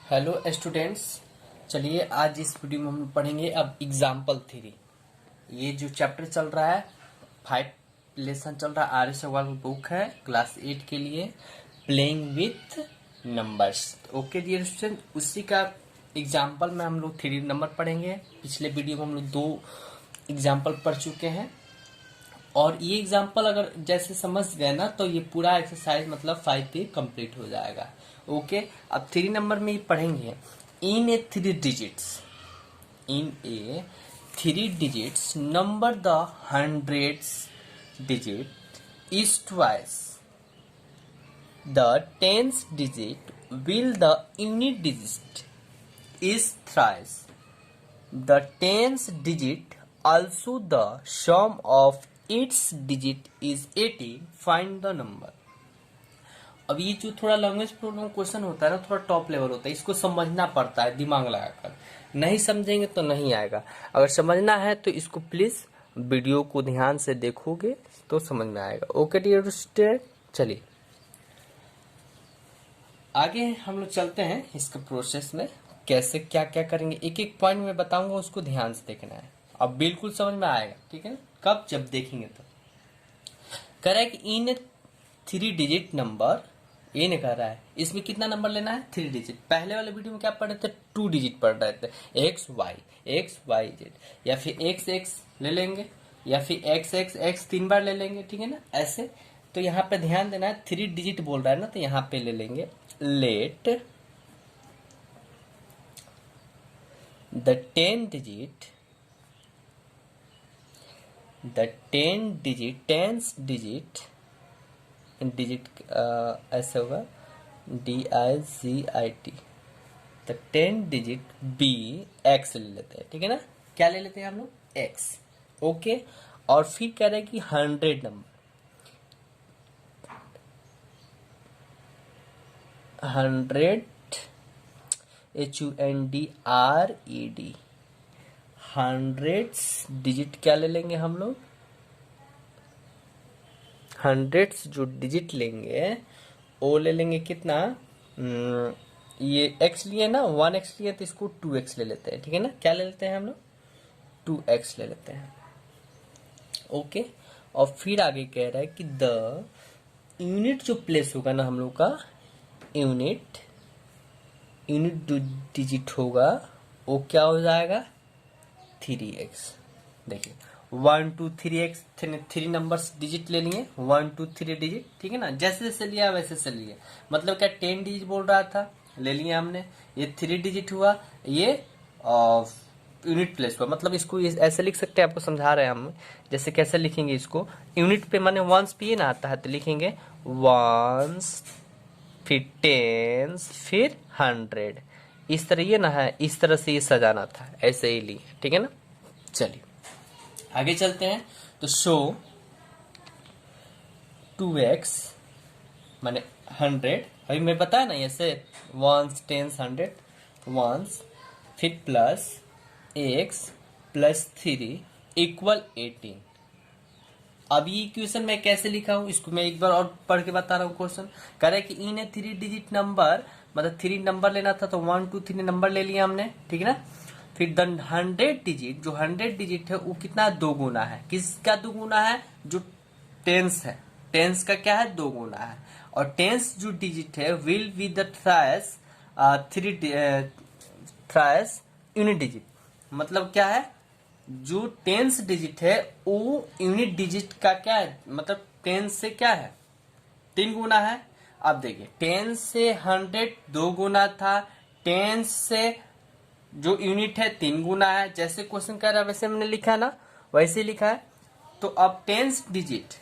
Hello students. चलिए आज इस वीडियो में हम पढ़ेंगे अब एग्जाम्पल थ्री। ये जो चैप्टर चल रहा है 5 लेसन चल रहा है, आर.एस. अग्रवाल की बुक है क्लास 8 के लिए, playing with numbers. Okay dear student, उसी का एग्जाम्पल में हम लोग 3 नंबर पढ़ेंगे। पिछले वीडियो में हम लोग 2 एग्जाम्पल पढ़ चुके हैं और ये एग्जाम्पल अगर जैसे समझ गए ना तो ये पूरा एक्सरसाइज मतलब 5 पे कंप्लीट हो जाएगा। ओके, अब 3 नंबर में ये पढ़ेंगे इन ए 3 digits number the hundreds digit is twice the tens digit will the unit digit is thrice the tens digit also the sum of its digit is 18 find the number। अब ये जो थोड़ा language problem question होता है ना, थोड़ा top level होता है, इसको समझना पड़ता है दिमाग लगाकर। नहीं समझेंगे तो नहीं आएगा। अगर समझना है तो इसको प्लीज वीडियो को ध्यान से देखोगे तो समझ में आएगा। ओके डियर स्टूडेंट, चलिए आगे हम लोग चलते हैं इसके प्रोसेस में। कैसे क्या क्या करेंगे एक एक पॉइंट में बताऊंगा, उसको ध्यान से देखना है। अब बिल्कुल समझ में आएगा, ठीक है ना? कब? जब देखेंगे तो। कह रहा है कि इन 3 डिजिट नंबर, ये नहीं कह रहा है इसमें कितना नंबर लेना है, 3 डिजिट। पहले वाले वीडियो में क्या पढ़ रहे थे, 2 डिजिट पढ़ रहे थे, एक्स वाई जेड, या फिर एक्स ले लेंगे, या फिर एक्स 3 बार ले लेंगे, ठीक है ना? ऐसे तो यहाँ पे ध्यान देना है, 3 डिजिट बोल रहा है ना, तो यहाँ पे ले लेंगे late the 10 digit tens digit ऐसे होगा DIGIT, तो 10 डिजिट बी एक्स ले लेते हैं, ठीक है ना? क्या ले लेते हैं हम लोग, एक्स। ओके, और फिर कह रहे हैं कि 100 नंबर, 100 HUNDRED, हंड्रेड्स डिजिट क्या ले लेंगे हम लोग, हंड्रेड्स जो डिजिट लेंगे वो ले लेंगे कितना, ये x लिए ना, 1x लिए तो इसको 2x ले लेते हैं, ठीक है ना? क्या ले लेते हैं हम लोग, 2x ले लेते हैं। ओके, और फिर आगे कह रहा है कि द यूनिट जो प्लेस होगा ना हम लोग का, यूनिट जो डिजिट होगा वो क्या हो जाएगा, 3x। देखिए 1 2 3x, 3 नंबर्स डिजिट ले लिए, 1 2 3 डिजिट, ठीक है ना? जैसे जैसे लिया वैसे से लिए, मतलब क्या 10 डिजिट बोल रहा था, ले लिया हमने, ये 3 डिजिट हुआ, ये यूनिट प्लेस हुआ। मतलब इसको ऐसे लिख सकते हैं, आपको समझा रहे हैं हम। जैसे कैसे लिखेंगे इसको, यूनिट पे माने वंस पे ना आता है तो लिखेंगे वंस, फिर टेंस, फिर 100। इस तरह ये ना है, इस तरह से ये सजाना था, ऐसे ही लिए, ठीक है ना? चलिए आगे चलते हैं। तो शो 2x माने 100, अभी मैं बताया ना ऐसे, वंस टेंस 100 वंस, फिर प्लस x प्लस 3 इक्वल 18। अब ये इक्वेशन मैं कैसे लिखा हूं, इसको मैं एक बार और पढ़ के बता रहा हूँ। क्वेश्चन कह रहा है कि इन 3 डिजिट नंबर, मतलब 3 नंबर लेना था तो 1 2 3 नंबर ले लिया हमने, ठीक है ना? फिर द 100 डिजिट, जो 100 डिजिट है वो कितना, 2 गुना है। किसका 2 गुना है, जो टेंस है, टेंस का क्या है, 2 गुना है। और टेंस जो डिजिट है will be the thrice 3 unit digit. मतलब क्या है, जो टेंस डिजिट है वो यूनिट डिजिट का क्या है, मतलब टेंस से क्या है, 3 गुना है। अब देखिए टेंस से 100 2 गुना था, टेंस से जो यूनिट है 3 गुना है। जैसे क्वेश्चन कह रहा है वैसे हमने लिखा है ना, वैसे लिखा है। तो अब टेंस डिजिट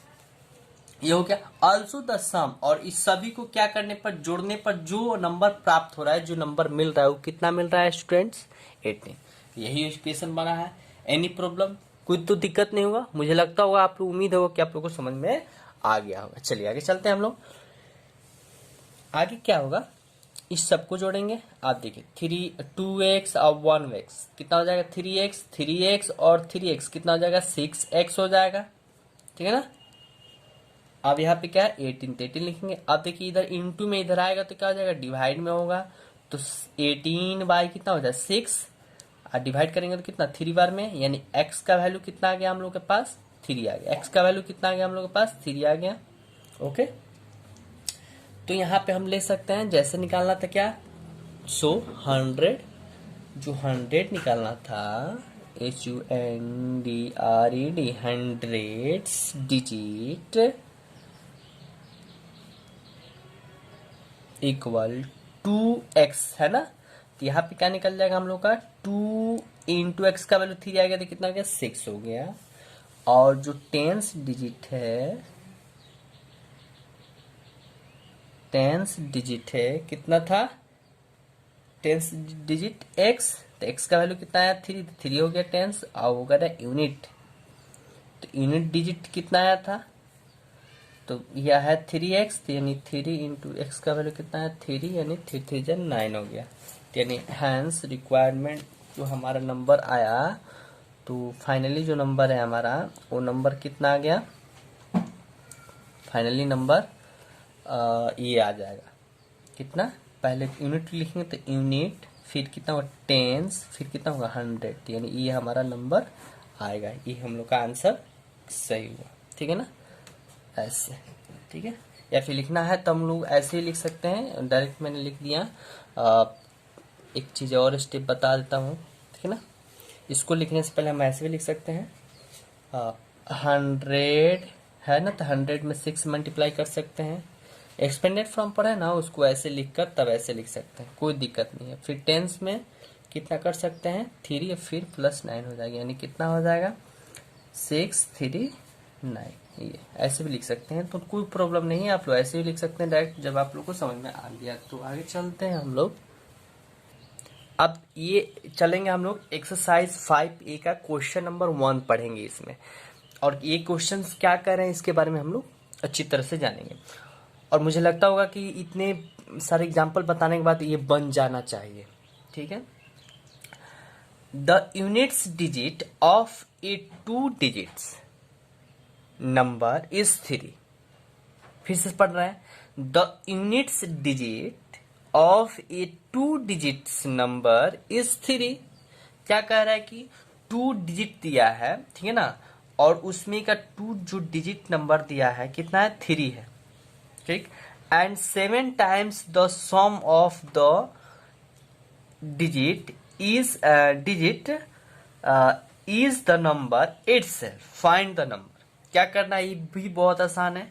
ये हो गया, ऑल्सो द सम, और इस सभी को क्या करने पर, जोड़ने पर जो नंबर प्राप्त हो रहा है, जो नंबर मिल रहा है वो कितना मिल रहा है स्टूडेंट्स, 18। यही इक्वेशन बना है। एनी प्रॉब्लम, कोई तो दिक्कत नहीं होगा, मुझे लगता होगा आप लोग, उम्मीद होगा कि आप लोग को समझ में आ गया होगा। चलिए आगे चलते हैं हम लोग। आगे क्या होगा, इस सबको जोड़ेंगे। आप देखिए 2x और 1x कितना हो जाएगा, 3x और 3x कितना हो जाएगा, 6x हो जाएगा, ठीक है ना? अब यहाँ पे क्या है, 18 18 लिखेंगे। अब देखिए इधर इंटू में इधर आएगा तो क्या हो जाएगा, डिवाइड में होगा। तो 18 बाई कितना हो जाए 6, और डिवाइड करेंगे तो कितना 3 बार में, यानी x का वैल्यू कितना आ गया हम लोग के पास 3 आ गया। x का वैल्यू कितना आ गया हम लोग के पास 3 आ गया। ओके, तो यहाँ पे हम ले सकते हैं जैसे निकालना था क्या, सो 100, जो 100 निकालना था HUNDRED 100 डिजिट इक्वल 2x है ना। तो यहाँ पे क्या निकल जाएगा हम लोग का 2 इंटू एक्स का वैल्यू 3 आ गया तो कितना हो गया 6 हो गया। और जो टेंस डिजिट है कितना था, टेंस डिजिट x, तो x का वैल्यू कितना आया 3, तो 3 हो गया टेंस, और वो कह रहा है यूनिट, तो यूनिट डिजिट कितना आया था, तो यह है 3x, तो यानी 3 इंटू एक्स का वैल्यू कितना है 3, यानी 3 3 जा 9 हो गया। तो यानी हैंस रिक्वायरमेंट जो हमारा नंबर आया, तो फाइनली जो नंबर है हमारा वो नंबर कितना आ गया, फाइनली नंबर ये आ जाएगा कितना, पहले यूनिट लिखेंगे तो यूनिट, फिर कितना होगा टेंस, फिर कितना होगा 100, यानी ये हमारा नंबर आएगा। ये हम लोग का आंसर सही हुआ, ठीक है ना, ऐसे, ठीक है। या फिर लिखना है तो हम लोग ऐसे ही लिख सकते हैं, डायरेक्ट मैंने लिख दिया। एक चीज़ और स्टेप बता देता हूँ, ठीक है ना। इसको लिखने से पहले हम ऐसे भी लिख सकते हैं, 100 है ना, तो 100 में 6 मल्टीप्लाई कर सकते हैं। एक्सपेंडेड फ्रॉम पर है ना, उसको ऐसे लिख कर तब ऐसे लिख सकते हैं, कोई दिक्कत नहीं है। फिर टेंस में कितना कर सकते हैं 3, फिर प्लस 9 हो जाएगा, यानी कितना हो जाएगा 6 3 9, ये ऐसे भी लिख सकते हैं, तो कोई प्रॉब्लम नहीं है, आप लोग ऐसे भी लिख सकते हैं डायरेक्ट, जब आप लोग को समझ में आ गया। तो आगे चलते हैं हम लोग, अब ये चलेंगे हम लोग एक्सरसाइज 5A का क्वेश्चन नंबर 1 पढ़ेंगे इसमें, और ये क्वेश्चंस क्या कर रहे हैं इसके बारे में हम लोग अच्छी तरह से जानेंगे। और मुझे लगता होगा कि इतने सारे एग्जाम्पल बताने के बाद ये बन जाना चाहिए, ठीक है। The units digit of A 2 digits number is 3, फिर से पढ़ रहे हैं, the units digit of A 2 digits number is 3। क्या कह रहा है कि 2 डिजिट दिया है, ठीक है ना, और उसमें का 2 जो डिजिट नंबर दिया है कितना है 3 है, ठीक, and 7 times the sum of the digit is the number itself, find the number. क्या करना है, ये भी बहुत आसान है,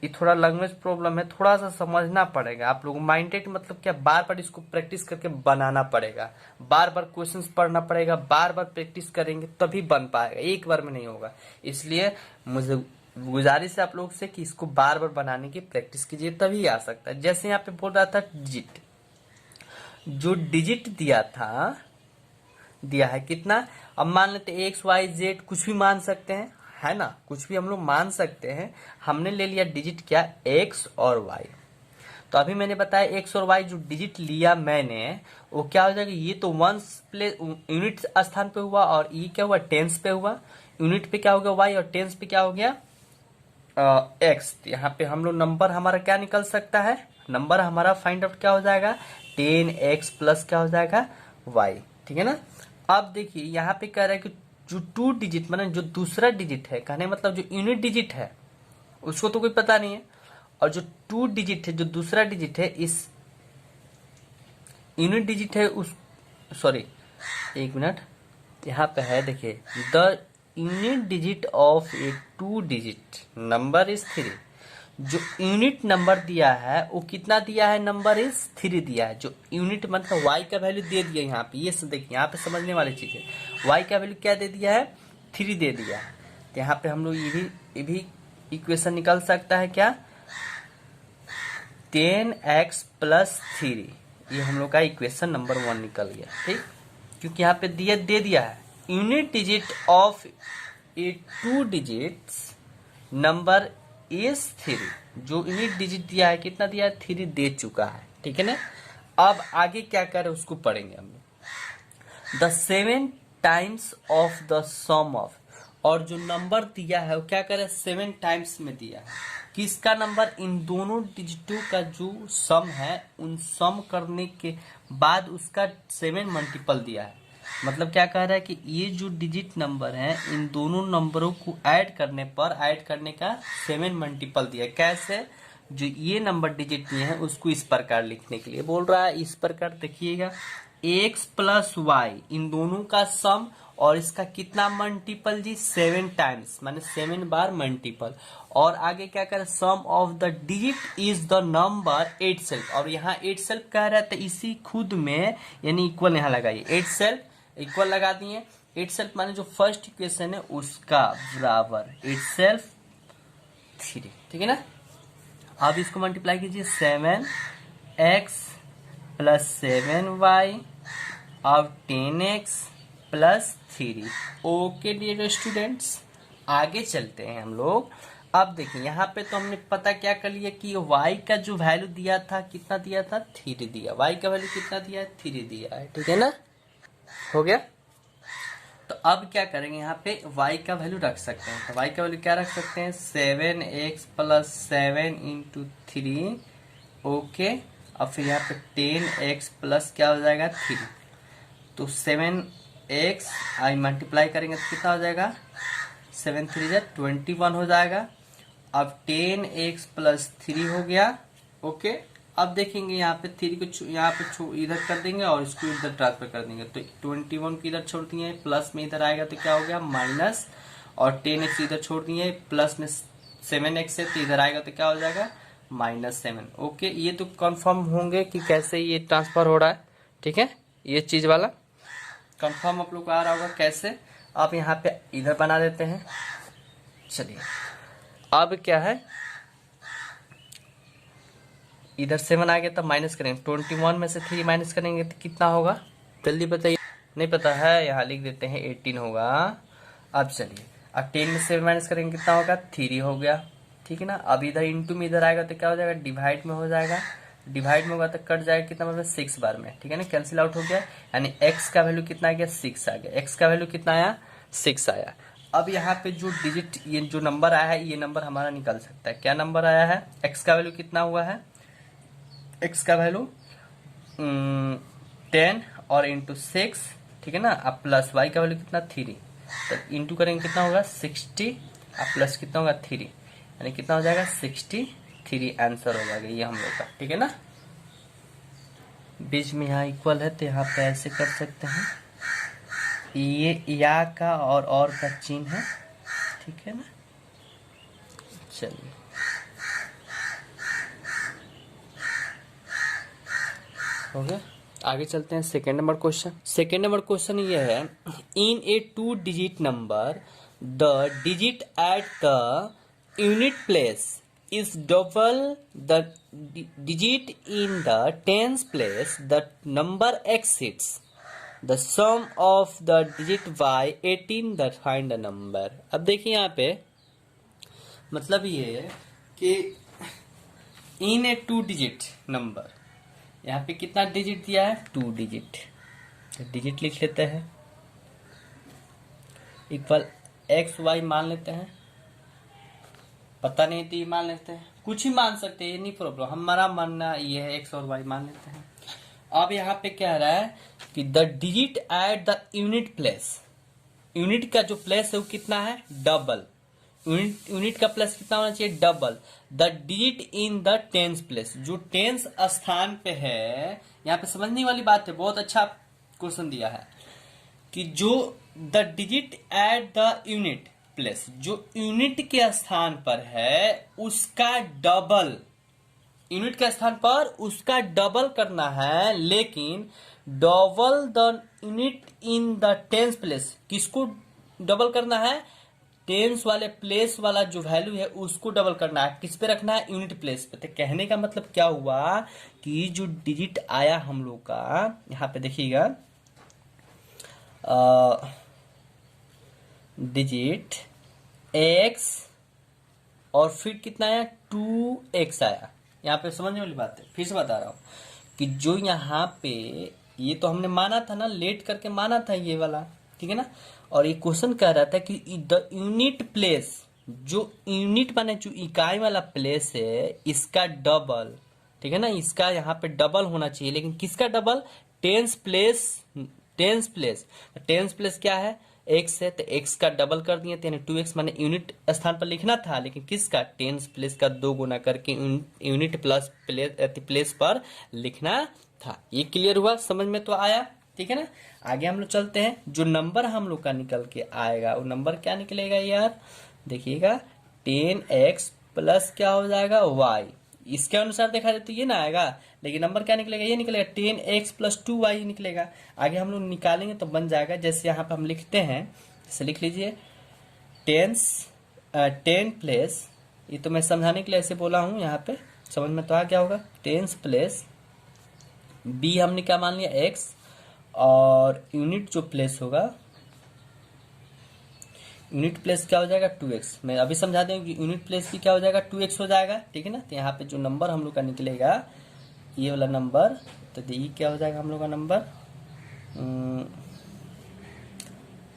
ये थोड़ा लैंग्वेज प्रॉब्लम है, थोड़ा सा समझना पड़ेगा आप लोग। माइंडेड मतलब क्या, बार बार इसको प्रैक्टिस करके बनाना पड़ेगा, बार बार क्वेश्चंस पढ़ना पड़ेगा, बार बार प्रैक्टिस करेंगे तभी बन पाएगा, एक बार में नहीं होगा। इसलिए मुझे गुजारिश है आप लोग से कि इसको बार बार बनाने की प्रैक्टिस कीजिए, तभी आ सकता है। जैसे यहाँ पे बोल रहा था डिजिट, जो डिजिट दिया है कितना, अब मान लेते एक्स वाई जेड कुछ भी मान सकते हैं, है ना, कुछ भी हम लोग मान सकते हैं। हमने ले लिया डिजिट क्या, एक्स और वाई। तो अभी मैंने बताया एक्स और वाई जो डिजिट लिया मैंने, वो क्या हो जाएगा, ये तो वंस प्लेस यूनिट स्थान पे हुआ, और ये क्या हुआ टेंस पे हुआ। यूनिट पे क्या हो गया वाई, और टेंस पे क्या हो गया एक्स। यहाँ पे हम लोग नंबर हमारा क्या निकल सकता है, नंबर हमारा फाइंड आउट क्या हो जाएगा 10x प्लस क्या हो जाएगा y, ठीक है ना। अब देखिए यहाँ पे कह रहा है कि जो 2 डिजिट मतलब जो दूसरा डिजिट है, कहने मतलब जो यूनिट डिजिट है उसको तो कोई पता नहीं है, और जो 2 डिजिट है, जो दूसरा डिजिट है, इस यूनिट डिजिट है उस, सॉरी एक मिनट, यहाँ पे है देखिए, the unit digit of A 2 digit number is 3। जो यूनिट नंबर दिया है वो कितना दिया है, नंबर इज 3 दिया है। जो यूनिट मतलब y का वैल्यू दे दिया यहाँ पे, ये देखिए यहाँ पे समझने वाली चीज है, y का वैल्यू क्या दे दिया है 3 दे दिया है। तो यहाँ पे हम लोग ये भी इक्वेशन निकल सकता है क्या, 10x प्लस 3, ये हम लोग का इक्वेशन नंबर 1 निकल गया, ठीक, क्योंकि यहाँ पे दे दिया है unit digit of A 2 digits number is 3। जो यूनिट डिजिट दिया है कितना दिया है 3 दे चुका है, ठीक है ना। अब आगे क्या करें उसको पढ़ेंगे हम लोग, the 7 times of the sum of, और जो नंबर दिया है वो क्या करे 7 टाइम्स में दिया है, किसका नंबर, इन दोनों डिजिटों का जो सम है उन सम करने के बाद उसका 7 मल्टीपल दिया है। मतलब क्या कह रहा है कि ये जो डिजिट नंबर है इन दोनों नंबरों को ऐड करने पर ऐड करने का 7 मल्टीपल दिया है। कैसे, जो ये नंबर डिजिट दिए हैं उसको इस प्रकार लिखने के लिए बोल रहा है। इस प्रकार देखिएगा, x प्लस वाई इन दोनों का सम और इसका कितना मल्टीपल जी, 7 टाइम्स, माने 7 बार मल्टीपल। और आगे क्या कर, sum of the digit is the number itself, और यहाँ इट सेल्फ कह रहा है तो इसी खुद में यानी इक्वल यहाँ लगाइए, इट सेल्फ इक्वल लगा दिए। इट सेल्फ माने जो फर्स्ट इक्वेशन है उसका बराबर इट सेल्फ 3, ठीक है ना। अब इसको मल्टीप्लाई कीजिए, 7x प्लस 7y अब 10x plus 3। Okay dear students, आगे चलते हैं हम लोग। अब देखिए यहाँ पे तो हमने पता क्या कर लिया कि y का जो वैल्यू दिया था कितना दिया था, 3 दिया। y का वैल्यू कितना दिया है, 3 दिया है, ठीक है ना, हो गया। तो अब क्या करेंगे, यहाँ पे y का वैल्यू रख सकते हैं। तो y का वैल्यू क्या रख सकते हैं, 7x प्लस 7 इंटू 3, ओके। अब फिर यहाँ पे 10x प्लस क्या हो जाएगा 3, तो 7x आई मल्टीप्लाई करेंगे तो कितना हो जाएगा, 7 3 जा 21 हो जाएगा। अब 10x प्लस 3 हो गया, ओके। अब देखेंगे यहाँ पे 3 को यहाँ पे इधर कर देंगे और इसको इधर ट्रांसफर कर देंगे, तो 21 को इधर छोड़ दिए, प्लस में इधर आएगा तो क्या हो गया माइनस, और 10x इधर छोड़ दिए, प्लस में 7x है तो इधर आएगा तो क्या हो जाएगा -7। ओके, ये तो कंफर्म होंगे कि कैसे ये ट्रांसफर हो रहा है, ठीक है। ये चीज वाला कंफर्म आप लोग को आ रहा होगा कैसे। अब यहाँ पे इधर बना देते हैं। चलिए अब क्या है, इधर 7 आ गया तो माइनस करेंगे, 21 में से 3 माइनस करेंगे तो कितना होगा, जल्दी बताइए। नहीं पता है, यहाँ लिख देते हैं 18 होगा। अब चलिए, अब 10 में 7 माइनस करेंगे कितना होगा, 3 हो गया, ठीक है ना। अब इधर इंटू में इधर आएगा तो क्या हो जाएगा, डिवाइड में हो जाएगा, डिवाइड में होगा तो कट जाएगा कितना मतलब 6 बार में, ठीक है ना, कैंसिल आउट हो गया। यानी x का वैल्यू कितना आ गया, 6 आ गया। x का वैल्यू कितना आया, 6 आया। अब यहाँ पे जो डिजिट ये जो नंबर आया है ये नंबर हमारा निकल सकता है। क्या नंबर आया है, x का वैल्यू कितना हुआ है, x का वैल्यू 10 और इंटू 6, ठीक है ना। अब प्लस y का वैल्यू कितना 3, तो इंटू करेंगे कितना होगा 60, अब प्लस कितना होगा 3, यानी कितना हो जाएगा 63 आंसर हो जाएगा ये हम लोग का, ठीक है ना। बीच में यहाँ इक्वल है तो यहाँ पे ऐसे कर सकते हैं, ये या का और का चिन्ह है, ठीक है ना। चलिए हो गया, आगे चलते हैं। Second number question, second number question ये है, इन ए 2 digit number the digit at the unit place is double the digit in the tens place, the number exceeds the sum of the digit by 18, that find the number। अब देखिए यहाँ पे मतलब ये है कि इन ए 2 डिजिट नंबर, यहाँ पे कितना डिजिट दिया है, 2 डिजिट, डिजिट लिख लेते हैं, इक्वल एक्स वाई मान लेते हैं, पता नहीं तो ये मान लेते हैं, कुछ ही मान सकते हैं, ये नहीं प्रॉब्लम, हमारा मानना ये है एक्स और वाई मान लेते हैं। अब यहाँ पे कह रहा है कि the digit at the unit place, unit का जो प्लेस है वो कितना है, डबल, यूनिट का प्लेस कितना होना चाहिए, double. The digit in the tens place, जो टेंस स्थान पे है, यहाँ पे समझने वाली बात है, बहुत अच्छा क्वेश्चन दिया है कि जो the digit at the unit place, जो यूनिट के स्थान पर है उसका डबल, यूनिट के स्थान पर उसका डबल करना है, लेकिन double the unit in the tens place, किसको डबल करना है, टेंस वाले प्लेस वाला जो वैल्यू है उसको डबल करना है, किस पे रखना है, यूनिट प्लेस पे। तो कहने का मतलब क्या हुआ कि जो डिजिट आया हम लोग का, यहाँ पे देखिएगा डिजिट x और फिर कितना आया 2x आया। यहाँ पे समझने वाली बात है, फिर से बता रहा हूँ कि जो यहाँ पे ये तो हमने माना था ना, लेट करके माना था ये वाला, ठीक है ना। और ये क्वेश्चन कह रहा था कि द यूनिट प्लेस, जो यूनिट माने जो इकाई वाला प्लेस है इसका डबल, ठीक है ना, इसका यहाँ पे डबल होना चाहिए, लेकिन किसका double? Tens place, tens place, tens place क्या है? एक्स है, तो एक्स का डबल कर दिए, यानी 2x माने यूनिट स्थान पर लिखना था, लेकिन किसका? टेंस प्लेस का 2 गुना करके यूनिट प्लस प्लेस पर लिखना था। ये क्लियर हुआ? समझ में तो आया? ठीक है ना। आगे हम लोग चलते हैं, जो नंबर हम लोग का निकल के आएगा वो नंबर क्या निकलेगा यार? देखिएगा 10x प्लस क्या हो जाएगा? y। इसके अनुसार देखा जाए तो ये ना आएगा, लेकिन नंबर क्या निकलेगा? ये निकलेगा 10x प्लस 2y निकलेगा। आगे हम लोग निकालेंगे तो बन जाएगा, जैसे यहाँ पे हम लिखते हैं, जैसे लिख लीजिए 10 प्लेस, ये तो मैं समझाने के लिए ऐसे बोला हूँ, यहाँ पे समझ में तो आ गया होगा। 10 प्लेस b हमने क्या मान लिया? x, और यूनिट जो प्लेस होगा, यूनिट प्लेस क्या हो जाएगा? 2x। मैं अभी समझा दें कि यूनिट प्लेस भी क्या हो जाएगा? 2x हो जाएगा, ठीक है ना। तो यहाँ पे जो नंबर हम लोग का निकलेगा ये वाला नंबर, तो ये क्या हो जाएगा हम लोग का नंबर?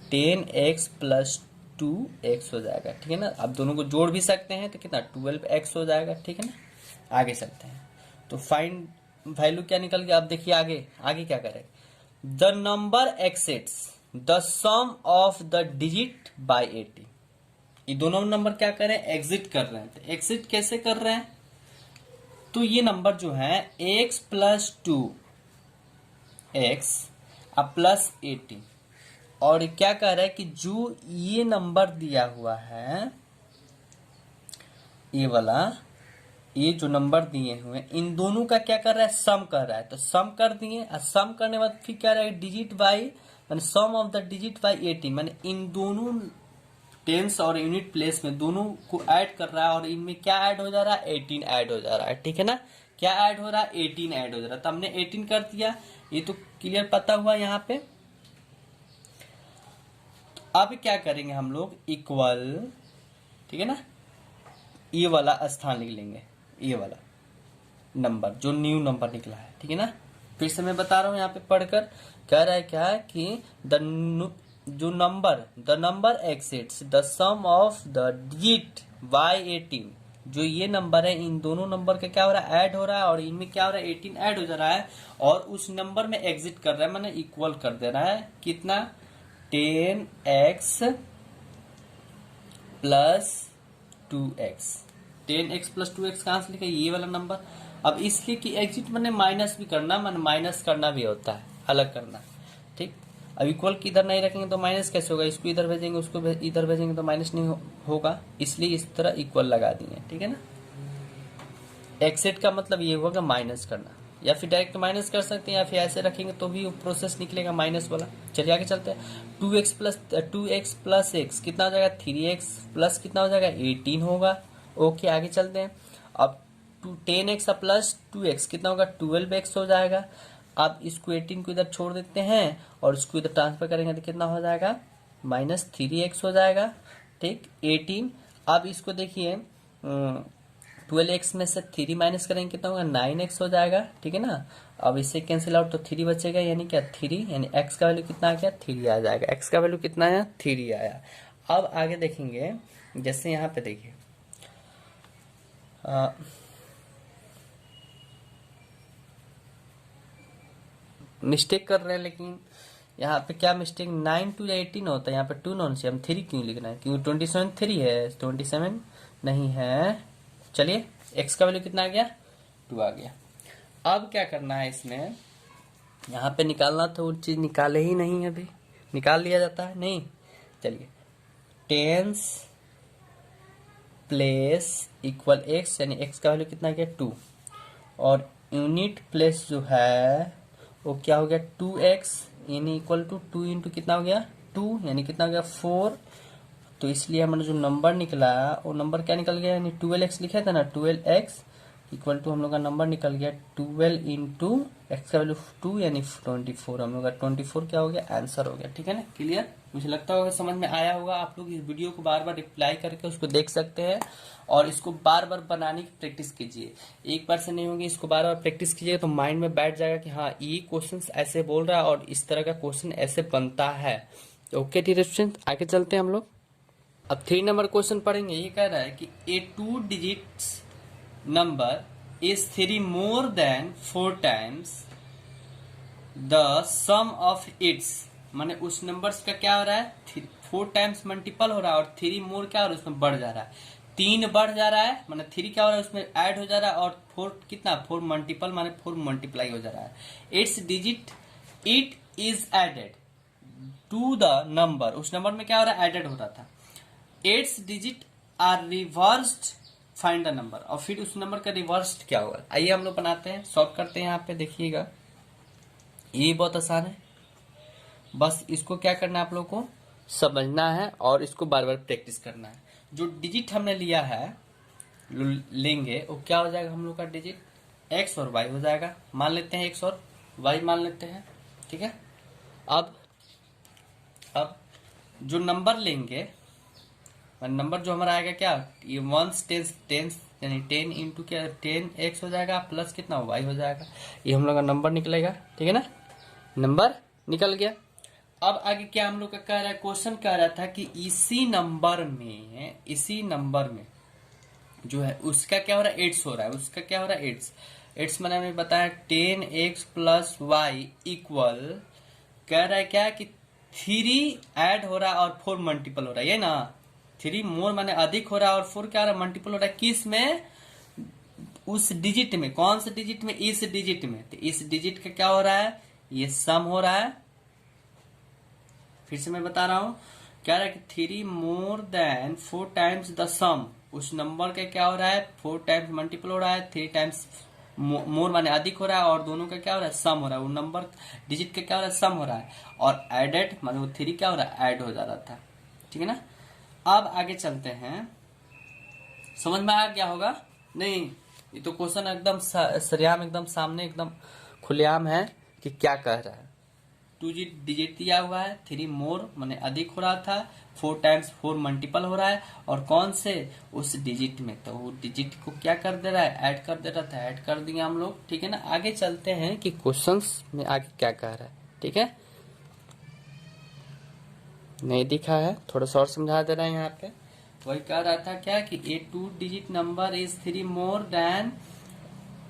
10x प्लस 2x हो जाएगा, ठीक है ना। अब दोनों को जोड़ भी सकते हैं तो कितना? 12x हो जाएगा, ठीक है ना। आगे चलते हैं, तो फाइंड वैल्यू क्या निकल गया? अब देखिए आगे आगे क्या करें। The number exceeds the sum of the digit by 80। ये दोनों नंबर क्या कर रहे हैं? एग्जिट कर रहे हैं। तो एग्जिट कैसे कर रहे हैं? तो ये नंबर जो है x प्लस 2x अब प्लस 80, और क्या कह रहा है कि जो ये नंबर दिया हुआ है, ये वाला, ये जो नंबर दिए हुए हैं इन दोनों का क्या कर रहा है? सम कर रहा है। तो सम कर दिए, और सम करने के बाद फिर क्या रहा है? डिजिट बाई, माने सम ऑफ द डिजिट बाई 80, माने इन दोनों टेंस और यूनिट प्लेस में दोनों को ऐड कर रहा है, और इनमें क्या ऐड हो जा रहा है? 18 ऐड हो जा रहा है, ठीक है ना। क्या ऐड हो रहा है? 18 ऐड हो जा रहा है। तो हमने 18 कर दिया, ये तो क्लियर पता हुआ यहाँ पे। अब क्या करेंगे हम लोग? इक्वल, ठीक है ना, ये वाला स्थान लिख लेंगे, ये वाला नंबर जो न्यू नंबर निकला है, ठीक है ना। फिर से मैं बता रहा हूं यहाँ पे पढ़कर, कह रहा है क्या है कि the number exceeds the sum of the digit by 18। जो ये नंबर है इन दोनों नंबर का क्या हो रहा है? ऐड हो रहा है, और इनमें क्या हो रहा है? 18 ऐड हो जा रहा है, और उस नंबर में एग्जिट कर रहा है, माने इक्वल कर दे रहा है। कितना? 10x plus 2x। 10x plus 2x कहां से लिखा? ये वाला नंबर। अब इसलिए कि एग्जिट मैंने माइनस भी करना, मैंने माइनस करना भी होता है, अलग करना, ठीक। अब इक्वल की इधर नहीं रखेंगे तो माइनस कैसे होगा? इसको इधर भेजेंगे, उसको इधर भेजेंगे तो माइनस नहीं होगा, इसलिए इस तरह इक्वल लगा दिए, ठीक है ना। एक्सेट का मतलब ये होगा माइनस करना, या फिर डायरेक्ट माइनस कर सकते हैं, या फिर ऐसे रखेंगे तो भी प्रोसेस निकलेगा माइनस वाला। चलिए आगे चलते हैं। 2x प्लस x कितना हो जाएगा? 3x प्लस कितना हो जाएगा? 18 होगा। ओके आगे चलते हैं। अब 10x प्लस 2x कितना होगा? 12x हो जाएगा। अब इसको 18 को इधर छोड़ देते हैं और इसको इधर ट्रांसफर करेंगे तो कितना हो जाएगा? माइनस 3x हो जाएगा, ठीक। 18, अब इसको देखिए 12x में से 3 माइनस करेंगे कितना होगा? 9x हो जाएगा, ठीक है ना। अब इससे कैंसिल आउट तो 3 बचेगा, यानी क्या? 3, यानी x का वैल्यू कितना आ गया? 3 आ जाएगा। x का वैल्यू कितना आया? 3 आया। अब आगे देखेंगे, जैसे यहाँ पे देखिए मिस्टेक कर रहे हैं, लेकिन यहाँ पे क्या मिस्टेक? 9 to 18 होता है, यहाँ पे 2 नॉन से हम 3 क्यों लिखना है? क्योंकि 27 3 है, 27 नहीं है। चलिए x का वैल्यू कितना आ गया? 2 आ गया। अब क्या करना है इसमें? यहाँ पे निकालना था, वो चीज निकाले ही नहीं, अभी निकाल लिया जाता है नहीं। चलिए टेंस प्लेस इक्वल x, यानी x का वैल्यू कितना गया? 2, और यूनिट प्लेस जो है वो क्या हो गया? 2x, यानी इक्वल टू 2 इंटू कितना हो गया? 2, यानी कितना हो गया? 4। तो इसलिए हमारा जो नंबर निकला वो नंबर क्या निकल गया? यानी 12x लिखा था ना, 12x इक्वल टू हम लोग का नंबर निकल गया 12 इंटू एक्स का वैल्यू 2, यानी 24। हम लोग का 24 क्या हो गया? आंसर हो गया, ठीक है ना। क्लियर? मुझे लगता होगा समझ में आया होगा। आप लोग इस वीडियो को बार बार रिप्लाई करके उसको देख सकते हैं, और इसको बार बार बनाने की प्रैक्टिस कीजिए। एक बार से नहीं होगी, इसको बार बार प्रैक्टिस कीजिए तो माइंड में बैठ जाएगा कि हाँ ये क्वेश्चन ऐसे बोल रहा है और इस तरह का क्वेश्चन ऐसे बनता है। ओके डियर स्टूडेंट, आगे चलते हैं हम लोग। अब 3 नंबर क्वेश्चन पढ़ेंगे। ये कह रहा है कि a 2 digits number is 3 more than 4 times the sum of its, माने उस नंबर्स का क्या हो रहा है 4 टाइम्स मल्टीपल हो रहा है और 3 मोर क्या हो रहा है उसमें बढ़ जा रहा है, 3 बढ़ जा रहा है माने 3 क्या हो रहा है उसमें ऐड हो जा रहा है और 4 कितना 4 मल्टीपल माने 4 मल्टीप्लाई हो जा रहा है। Its digit it is added to the number, उस नंबर में क्या हो रहा है एडेड हो रहा था। Its digit are reversed, find the number, और फिर उस नंबर का रिवर्स्ड क्या होगा। आइए हम लोग बनाते हैं, सॉल्व करते हैं। यहाँ पे देखिएगा ये बहुत आसान है, बस इसको क्या करना है आप लोग को समझना है और इसको बार बार प्रैक्टिस करना है। जो डिजिट हमने लिया है लेंगे वो क्या हो जाएगा हम लोग का डिजिट एक्स और वाई हो जाएगा, मान लेते हैं एक्स और वाई मान लेते हैं, ठीक है। अब जो नंबर लेंगे, नंबर जो हमारा आएगा क्या ये वंस टेंस यानी 10 इंटू क्या 10x हो जाएगा प्लस कितना y हो जाएगा, ये हम लोग का नंबर निकलेगा, ठीक है ना, नंबर निकल गया। अब आगे क्या हम लोग का कह रहा है, क्वेश्चन कह रहा था कि इसी नंबर में जो है उसका क्या हो रहा है एट्स हो रहा है, उसका क्या हो रहा है एट्स मैंने हमें बताया 10x प्लस वाई इक्वल, कह रहा है क्या कि 3 ऐड हो रहा है और 4 मल्टीपल हो रहा है, ये ना 3 मोर माने अधिक हो रहा है और 4 क्या हो रहा है मल्टीपल हो रहा है, किस में उस डिजिट में, कौन से डिजिट में इस डिजिट में, तो इस डिजिट का क्या हो रहा है ये सम हो रहा है। फिर से मैं बता रहा हूं क्या रहा है कि 3 मोर देन 4 टाइम्स द सम, उस नंबर का क्या हो रहा है 4 टाइम्स मल्टीपल हो रहा है, 3 टाइम्स मोर माने अधिक हो रहा है और दोनों का क्या हो रहा है सम हो रहा है, वो नंबर डिजिट का क्या हो रहा है सम हो रहा है, और एडेड माने वो 3 क्या हो रहा है ऐड हो जा रहा था, ठीक है ना। अब आगे चलते हैं, समझ में आ गया होगा नहीं, ये तो क्वेश्चन एकदम सरेआम एकदम सामने एकदम खुलेआम है कि क्या कह रहा है। 2 डिजिट दिया हुआ है, 3 मोर माने अधिक हो रहा था, 4 टाइम्स 4 मल्टीपल हो रहा है और कौन से उस डिजिट में, तो वो डिजिट को क्या कर दे रहा है ऐड कर दे रहा था, ऐड कर दिया हम लोग, ठीक है ना। आगे चलते हैं कि क्वेश्चंस में आगे क्या कह रहा है, ठीक है, नहीं दिखा है थोड़ा सा और समझा दे रहा है यहाँ पे। वही कह रहा था क्या कि a 2 digit number is 3 more than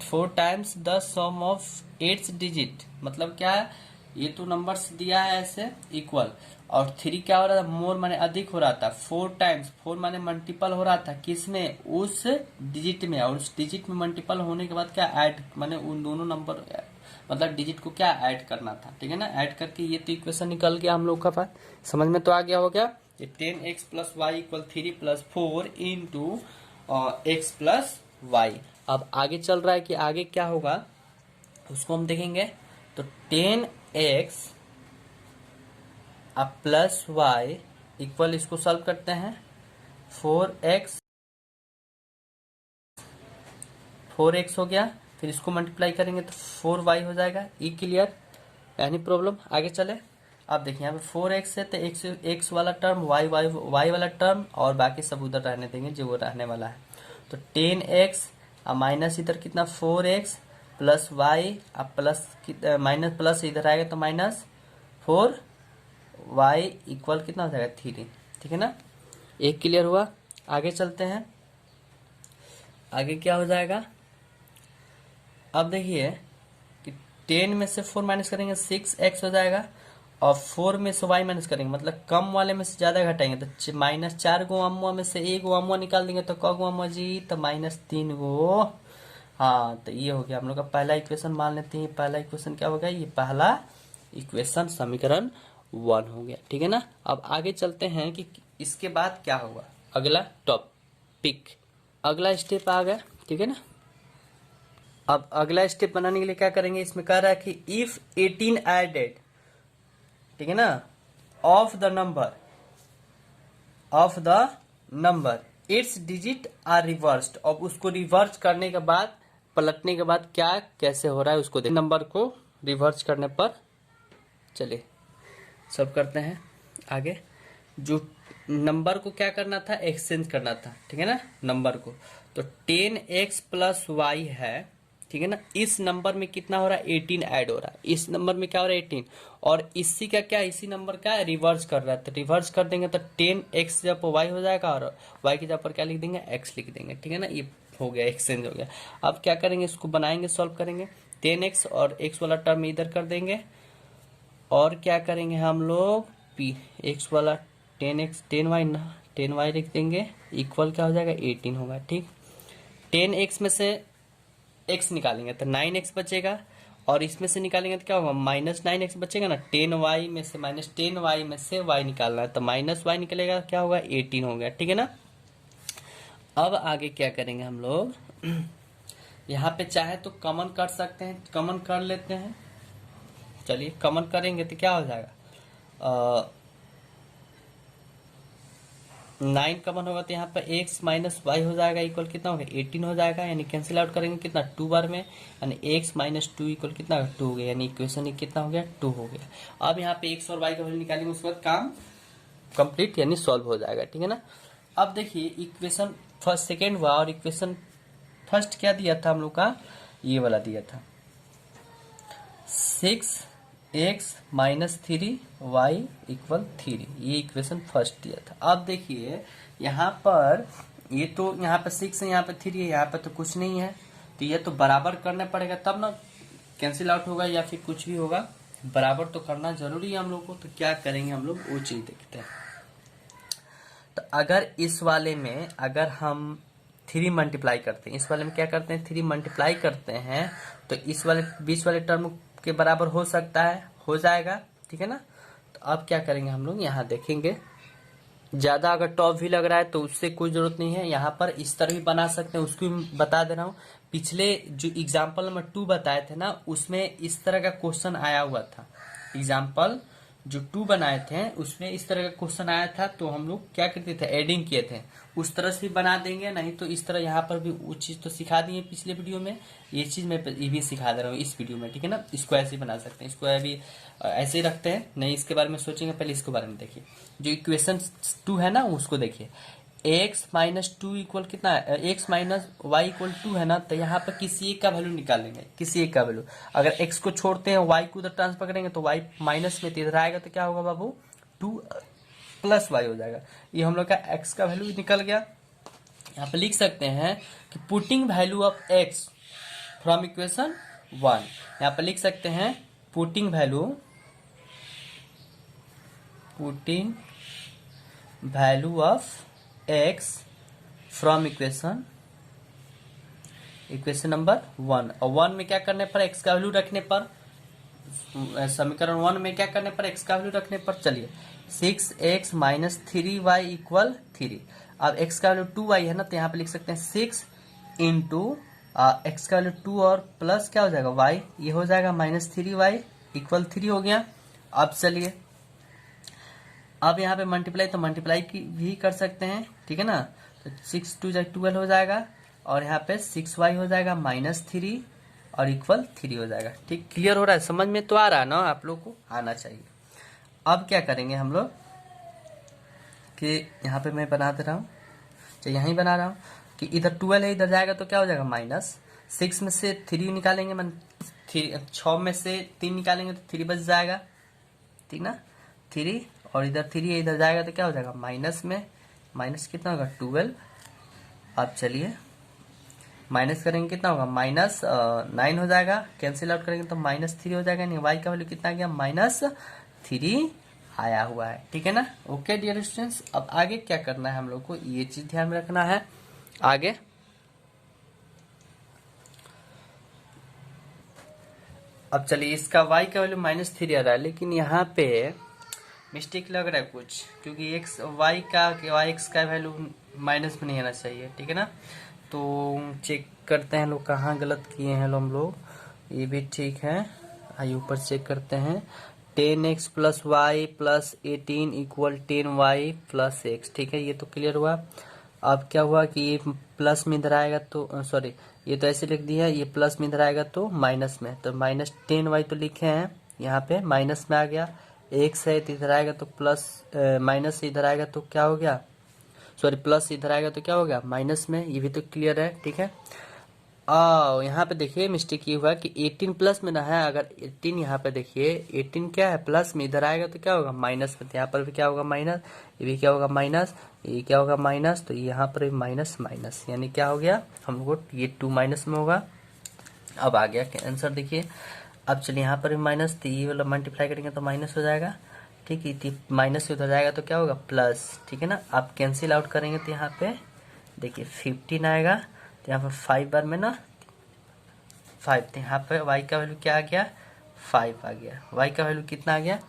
4 times the sum of its digit, मतलब क्या है ये तो नंबर्स दिया है ऐसे इक्वल और 3 क्या हो रहा था मोर माने अधिक हो रहा था, 4 टाइम्स 4 माने मल्टीपल हो रहा था किसमें उस डिजिट में, और उस डिजिट में मल्टीपल होने के बाद क्या ऐड माने उन दोनों नंबर मतलब डिजिट को क्या ऐड करना था, ठीक है ना। ऐड करके ये तो इक्वेशन निकल गया हम लोग का पास, समझ में तो आ गया हो गया। ये 10x plus y equal 3 plus 4 into x plus y. अब आगे चल रहा है कि आगे क्या होगा उसको हम देखेंगे। तो 10x अब प्लस वाई इक्वल, इसको सॉल्व करते हैं 4x हो गया, फिर इसको मल्टीप्लाई करेंगे तो 4y हो जाएगा। ई क्लियर, एनी प्रॉब्लम, आगे चले। अब देखिए यहाँ पे 4x है तो x वाला टर्म y वाला टर्म और बाकी सब उधर रहने देंगे जो वो रहने वाला है। तो 10x अब माइनस इधर कितना 4x प्लस वाई, अब प्लस माइनस प्लस इधर आएगा तो माइनस 4y इक्वल कितना हो जाएगा 3, ठीक है ना। एक क्लियर हुआ, आगे चलते हैं। आगे क्या हो जाएगा, अब देखिए कि 10 में से 4 माइनस करेंगे 6x हो जाएगा और 4 में से y माइनस करेंगे मतलब कम वाले में से ज्यादा घटाएंगे तो माइनस 4 गो अमुआ में से 1 गो अमुआ निकाल देंगे तो क गो अमुआ जी, तो माइनस 3 गो। हाँ तो ये हो गया हम लोग का पहला इक्वेशन, मान लेते हैं पहला इक्वेशन क्या हो गया, ये पहला इक्वेशन समीकरण 1 हो गया, ठीक है ना। अब आगे चलते हैं कि इसके बाद क्या होगा, अगला टॉपिक, अगला स्टेप आ गया, ठीक है ना। अब अगला स्टेप बनाने के लिए क्या करेंगे, इसमें कह रहा है कि इफ 18 एडेड, ठीक है ना, of the number its digit are reversed. अब उसको रिवर्स करने के बाद पलटने के बाद क्या कैसे हो रहा है उसको देख, नंबर को रिवर्स करने पर, चलिए सब करते हैं आगे। जो नंबर को क्या करना था एक्सचेंज करना था, ठीक है ना नंबर को। तो 10x प्लस वाई है, ठीक है ना। इस नंबर में कितना हो रहा है 18 ऐड हो रहा है, इस नंबर में क्या हो रहा है 18, और इसी का क्या इसी नंबर का रिवर्स कर रहा है, तो रिवर्स कर देंगे तो 10x जब y हो जाएगा और y की जगह पर क्या लिख देंगे x लिख देंगे, ठीक है ना। ये हो गया एक्सचेंज हो गया। अब क्या करेंगे इसको बनाएंगे सॉल्व करेंगे, 10x और x वाला टर्म इधर कर देंगे और क्या करेंगे हम लोग p x वाला 10x 10y ना 10y लिख देंगे इक्वल क्या हो जाएगा 18 होगा, ठीक। 10x में से x निकालेंगे तो 9x बचेगा और इसमें से निकालेंगे तो क्या होगा -9x बचेगा ना। 10y में से -10y में से y निकालना है तो -y निकलेगा, क्या होगा 18 हो गया, ठीक है ना। अब आगे क्या करेंगे हम लोग यहाँ पे चाहे तो कॉमन कर सकते हैं, कॉमन कर लेते हैं। चलिए कॉमन करेंगे तो क्या हो जाएगा 9 कॉमन होगा तो यहाँ पर x माइनस वाई हो जाएगा इक्वल कितना होगा 18 हो जाएगा, यानी कैंसिल आउट करेंगे कितना 2 बार में, यानी x माइनस 2 इक्वल कितना 2 हो गया, यानी इक्वेशन कितना हो गया 2 हो गया। अब यहाँ पे x और y का वैल्यू निकालेंगे उसके बाद काम कंप्लीट यानी सॉल्व हो जाएगा, ठीक है ना। अब देखिए इक्वेशन फर्स्ट सेकेंड हुआ और इक्वेशन फर्स्ट क्या दिया था हम लोग का, ये वाला दिया था 6x माइनस 3y इक्वल 3, ये इक्वेशन फर्स्ट दिया था। अब देखिए यहाँ पर ये तो यहाँ पे 6 है, यहाँ पे 3 है, यहाँ पे तो कुछ नहीं है, तो ये तो बराबर करना पड़ेगा तब ना कैंसिल आउट होगा या फिर कुछ भी होगा, बराबर तो करना जरूरी है हम लोग को। तो क्या करेंगे हम लोग वो चीज देखते हैं। तो अगर इस वाले में अगर हम 3 मल्टीप्लाई करते हैं, इस वाले में क्या करते हैं 3 मल्टीप्लाई करते हैं तो इस वाले बीच वाले टर्म के बराबर हो सकता है, हो जाएगा, ठीक है ना। तो अब क्या करेंगे हम लोग यहाँ देखेंगे, ज्यादा अगर टॉप भी लग रहा है तो उससे कोई जरूरत नहीं है, यहाँ पर इस तरह भी बना सकते हैं, उसको भी बता दे रहा हूँ। पिछले जो एग्जाम्पल नंबर 2 बताए थे ना उसमें इस तरह का क्वेश्चन आया हुआ था, एग्जाम्पल जो 2 बनाए थे उसमें इस तरह का क्वेश्चन आया था, तो हम लोग क्या करते थे एडिंग किए थे, उस तरह से भी बना देंगे, नहीं तो इस तरह यहाँ पर भी वो चीज तो सिखा दिए पिछले वीडियो में, ये चीज मैं ये भी सिखा दे रहा हूँ इस वीडियो में, ठीक है ना। इसको ऐसे ही बना सकते हैं, इसको अभी ऐसे ही रखते हैं, नहीं इसके बारे में सोचेंगे, पहले इसके बारे में देखिए। जो इक्वेशन 2 है ना उसको देखिए, x माइनस 2 इक्वल कितना है, x माइनस वाई इक्वल 2 है ना, तो यहाँ पर किसी एक का वैल्यू निकालेंगे, किसी एक का वैल्यू। अगर x को छोड़ते हैं y को उधर ट्रांसफर करेंगे तो y माइनस में इधर आएगा तो क्या होगा बाबू 2 प्लस y हो जाएगा। ये हम लोग का x का वैल्यू निकल गया। यहाँ पे लिख सकते हैं कि putting value of x from equation 1, यहाँ पे लिख सकते हैं putting value of x from equation number 1, और 1 में क्या करने पर x का वैल्यू रखने पर, समीकरण 1 में क्या करने पर x का वैल्यू रखने पर, चलिए 6x माइनस 3y इक्वल 3। अब x का वैल्यू 2y है ना, तो यहाँ पे लिख सकते हैं 6 इंटू x का वैल्यू 2 और प्लस क्या हो जाएगा y, ये हो जाएगा माइनस 3y इक्वल 3 हो गया। अब चलिए अब यहाँ पे मल्टीप्लाई तो मल्टीप्लाई की भी कर सकते हैं, ठीक है ना। तो 6 2 12 हो जाएगा और यहाँ पे 6y हो जाएगा माइनस 3 और इक्वल 3 हो जाएगा, ठीक। क्लियर हो रहा है, समझ में तो आ रहा है ना, आप लोग को आना चाहिए। अब क्या करेंगे हम लोग कि यहाँ पे मैं बना दे रहा हूँ, चाहे यहीं बना रहा हूँ कि इधर 12 है, इधर जाएगा तो क्या हो जाएगा माइनस 6 में से 3 निकालेंगे, 6 में से 3 निकालेंगे तो 3 बच जाएगा, ठीक ना 3, और इधर 3 है इधर जाएगा तो क्या हो जाएगा माइनस में, माइनस कितना होगा 12। अब चलिए माइनस करेंगे कितना होगा माइनस 9 हो जाएगा, कैंसिल आउट करेंगे तो माइनस 3 हो जाएगा, नहीं y का वैल्यू कितना आ गया माइनस 3 आया हुआ है, ठीक है ना। ओके डियर स्टूडेंट्स, अब आगे क्या करना है हम लोग को, ये चीज ध्यान में रखना है। आगे अब चलिए इसका y का वैल्यू माइनस 3 आ रहा है, लेकिन यहाँ पे मिस्टेक लग रहा है कुछ, क्योंकि x का वैल्यू माइनस में नहीं आना चाहिए, ठीक है ना। तो चेक करते हैं लोग कहाँ गलत किए हैं हम लोग, ये भी ठीक है, आइए ऊपर चेक करते हैं। 10x plus y plus 18 equal 10y plus x, ठीक है, ये तो क्लियर हुआ। अब क्या हुआ कि ये प्लस में इधर आएगा तो सॉरी ये तो ऐसे लिख दिया, ये प्लस में इधर आएगा तो माइनस में, तो माइनस 10y तो लिखे हैं, यहाँ पे माइनस में आ गया, x है तो इधर आएगा तो प्लस, माइनस से इधर आएगा तो क्या हो गया, सॉरी प्लस इधर आएगा तो क्या हो गया माइनस में, ये भी तो क्लियर है, ठीक है। यहाँ पे देखिए मिस्टेक ये हुआ कि 18 प्लस में ना है, अगर 18 यहाँ पे देखिए 18 क्या है प्लस में, इधर आएगा तो क्या होगा माइनस में, तो यहाँ पर भी क्या होगा माइनस, ये भी क्या होगा माइनस, ये क्या होगा माइनस, तो यहाँ पर भी माइनस माइनस, यानी क्या हो गया हम लोग को ये 2 माइनस में होगा। अब आ गया आंसर देखिए। अब चलिए यहाँ पर भी माइनस, तो ये वाला मल्टीप्लाई करेंगे तो माइनस हो जाएगा, ठीक है, माइनस से उधर जाएगा तो क्या होगा प्लस, ठीक है ना। आप कैंसिल आउट करेंगे तो यहाँ पे देखिए 15 आएगा, तो यहाँ पर 5 बार में ना 5, तो यहाँ पे y का वैल्यू क्या आ गया 5 आ गया, y का वैल्यू कितना आ गया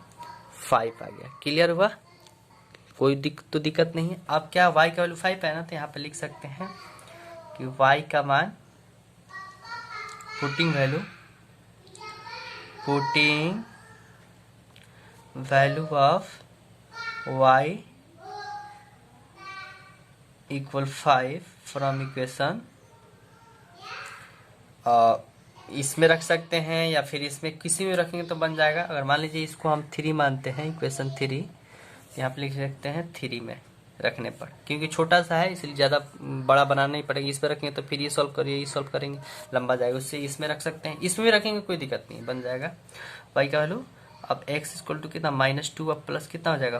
5 आ गया। क्लियर हुआ, कोई दिक्कत नहीं है। अब क्या y का वैल्यू 5 है ना, तो यहाँ पे लिख सकते हैं कि y का मान putting value of y equal 5 from equation, इसमें रख सकते हैं या फिर इसमें किसी में रखेंगे तो बन जाएगा। अगर मान लीजिए इसको हम 3 मानते हैं, इक्वेशन 3, यहाँ पे लिख सकते हैं 3 में रखने पर, क्योंकि छोटा सा है इसलिए ज़्यादा बड़ा बनाना नहीं पड़ेगा। इस पर रखेंगे तो फिर ये सॉल्व करिए, ये सॉल्व करेंगे लंबा जाएगा, उससे इसमें रख सकते हैं, इसमें भी रखेंगे कोई दिक्कत नहीं, बन जाएगा y का वैल्यू। अब x इक्वल टू कितना -2, अब प्लस कितना हो जाएगा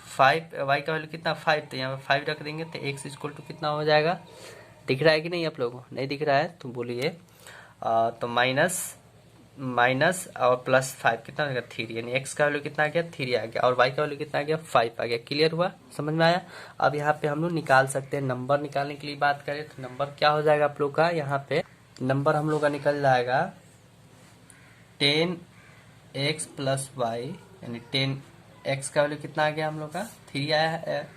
5, y का वैल्यू कितना 5, तो यहाँ पर 5 रख देंगे तो x इक्वल टू कितना हो जाएगा, दिख रहा है कि नहीं आप लोगों को, नहीं दिख रहा है तो बोलिए। तो माइनस और प्लस 5 कितना हो गया 3, यानी x का वैल्यू कितना आ गया 3 आ गया, और y का वैल्यू कितना आ गया 5 आ गया। क्लियर हुआ, समझ में आया। अब यहाँ पे हम लोग निकाल सकते हैं, नंबर निकालने के लिए बात करें तो नंबर क्या हो जाएगा आप लोग का, यहाँ पे नंबर हम लोग का निकल जाएगा 10x प्लस वाई, यानी 10x का वैल्यू कितना आ गया हम लोग का 3 आया है,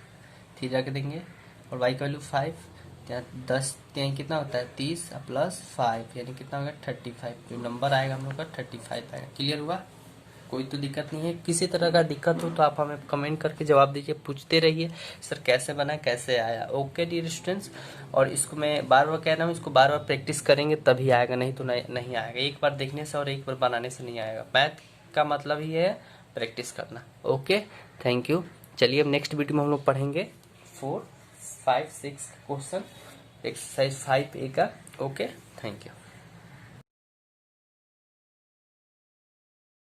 3 रख देंगे, और y का वैल्यू 5, 10 कितना होता है 30 प्लस 5, यानी कितना होगा 35, जो नंबर आएगा हम लोग का 35 आएगा। क्लियर हुआ, कोई तो दिक्कत नहीं है। किसी तरह का दिक्कत हो तो आप हमें कमेंट करके जवाब दीजिए, पूछते रहिए सर कैसे बना कैसे आया। ओके डियर स्टूडेंट्स, और इसको मैं बार बार कह रहा हूँ, इसको बार बार प्रैक्टिस करेंगे तभी आएगा, नहीं तो नहीं आएगा। एक बार देखने से और एक बार बनाने से नहीं आएगा, मैथ का मतलब ही है प्रैक्टिस करना। Okay, thank you. चलिए अब नेक्स्ट वीडियो में हम लोग पढ़ेंगे 4, 5, 6 क्वेश्चन, एक्सरसाइज 5A का। Okay, thank you.